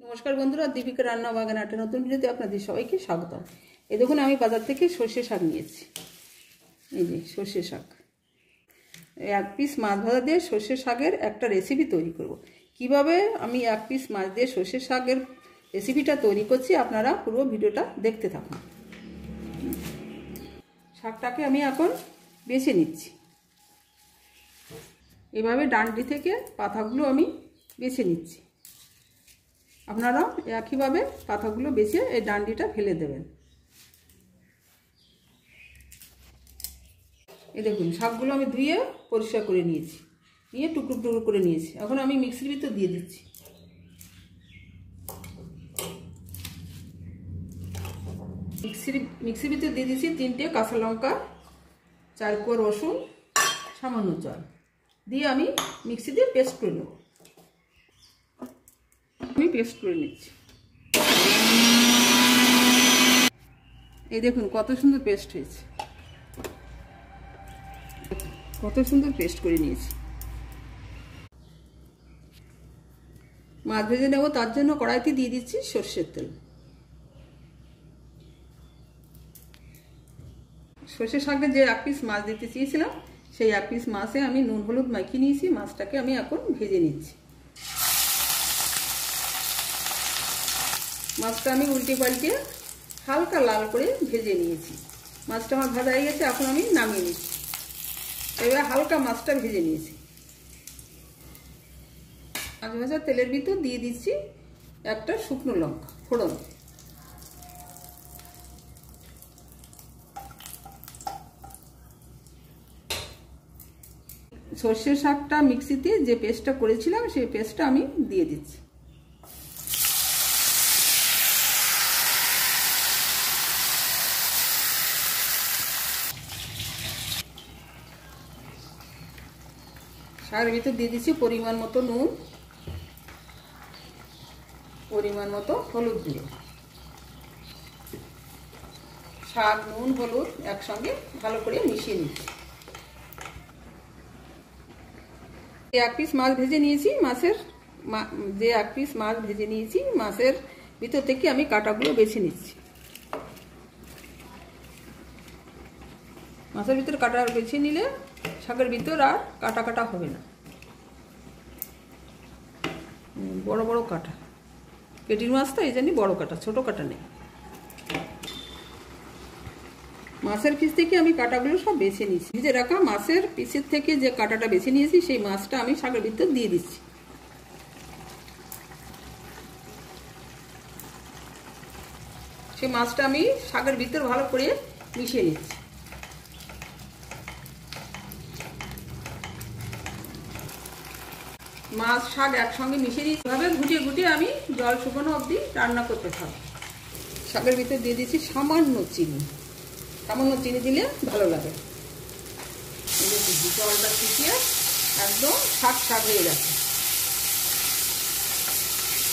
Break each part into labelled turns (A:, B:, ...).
A: নমস্কার বন্ধুরা, দীপিকা রান্না বাগান একটা নতুন ভিডিওতে আপনাদের সবাইকে স্বাগতম। এই দেখুন, আমি বাজার থেকে সর্ষে শাক নিয়েছি। এই যে সর্ষে শাক, এক পিস মাছ ভাজা দিয়ে সর্ষে শাকের একটা রেসিপি তৈরি করব। কিভাবে আমি এক পিস মাছ দিয়ে সর্ষে শাকের রেসিপিটা তৈরি করছি, আপনারা পুরো ভিডিওটা দেখতে থাকুন। শাকটাকে আমি এখন বেছে নিচ্ছি। এভাবে ডান্ডি থেকে পাতাগুলো আমি বেছে নিচ্ছি। আপনারা একইভাবে পাতাগুলো বেছে এই ডান্ডিটা ফেলে দেবেন। এই দেখুন, শাকগুলো আমি ধুয়ে পরিষ্কার করে নিয়েছি, নিয়ে টুকরো টুকরো করে নিয়েছি। এখন আমি মিক্সির ভিতর দিয়ে দিচ্ছি। মিক্সির ভিতর দিয়ে দিচ্ছি 3টে কাঁচা লঙ্কা, 4 কোয়া রসুন, সামান্য জল দিয়ে আমি মিক্সি দিয়ে পেস্ট করে নেব। আমি পেস্ট করে নিচ্ছি। এই দেখুন কত সুন্দর পেস্ট হয়েছে, কত সুন্দর পেস্ট করে নিয়েছি। মাছ ভেজে নেব, তার জন্য কড়াইতে দিয়ে দিচ্ছি সর্ষের তেল। সর্ষে শাকে যে এক পিস মাছ দিতে চেয়েছিলাম, সেই এক পিস মাছে আমি নুন হলুদ মাখিয়ে নিয়েছি। মাছটাকে আমি এখন ভেজে নিচ্ছি। মাছটা আমি উল্টে পাল্টে হালকা লাল করে ভেজে নিয়েছি। মাছটা আমার ভাজা হয়ে গেছে, এখন আমি নামিয়ে নিচ্ছি। এবার হালকা মাছটা ভেজে নিয়েছি। মাছ ভাজা তেলের ভিতর দিয়ে দিচ্ছি একটা শুকনো লঙ্কা ফোড়ন। সর্ষের শাকটা মিক্সিতে যে পেস্টটা করেছিলাম, সেই পেস্টটা আমি দিয়ে দিচ্ছি। শাকের ভিতর দিয়ে দিচ্ছি পরিমাণ মতো নুন, পরিমাণ মতো হলুদ গুঁড়ো। শাক, নুন, হলুদ একসঙ্গে ভালো করে মিশিয়ে নিচ্ছি। এক পিস মাছ ভেজে নিয়েছি। যে এক পিস মাছ ভেজে নিয়েছি, মাছের ভিতর থেকে আমি কাঁটাগুলো বেছে নিচ্ছি। মাছের ভিতর কাঁটা বেছে নিলে শাকের ভিতর আর কাটা কাটা হবে না। বড় বড় কাটা, পেটির মাছ তো এই জন্যই বড় কাটা, ছোট কাটা নেই। মাছের পিস থেকে আমি কাটাগুলো সব বেছে নিয়েছি। ভেজে রাখা মাছের পিসের থেকে যে কাটাটা বেছে নিয়েছি, সেই মাছটা আমি শাকের ভিতর দিয়ে দিচ্ছি। সেই মাছটা আমি শাকের ভিতর ভালো করে মিশিয়ে নিচ্ছি। মাছ শাক একসঙ্গে মিশিয়ে নিচ্ছি। এভাবে ঘুটিয়ে ঘুটিয়ে আমি জল শুকানো অবধি রান্না করতে থাকি। শাকের ভিতর দিয়ে দিচ্ছি সামান্য চিনি। সামান্য চিনি দিলে ভালো লাগে। জলটা শুকিয়ে একদম শাক শাক হয়ে গেছে।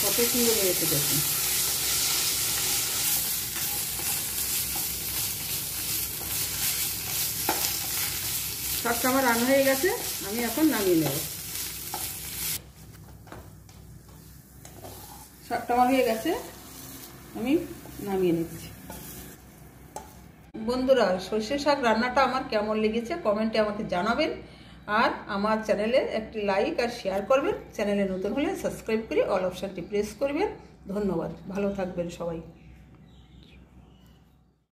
A: কত সুন্দর হয়েছে দেখুন। শাকটা আমার রান্না হয়ে গেছে, আমি এখন নামিয়ে নেব। শাকটা আমার হয়ে গেছে, আমি নামিয়ে নিচ্ছি। বন্ধুরা, সর্ষে শাক রান্নাটা আমার কেমন লেগেছে কমেন্টে আমাকে জানাবেন। আর আমার চ্যানেলে একটি লাইক আর শেয়ার করবেন। চ্যানেলে নতুন হলে সাবস্ক্রাইব করে অল অপশানটি প্রেস করবেন। ধন্যবাদ, ভালো থাকবেন সবাই।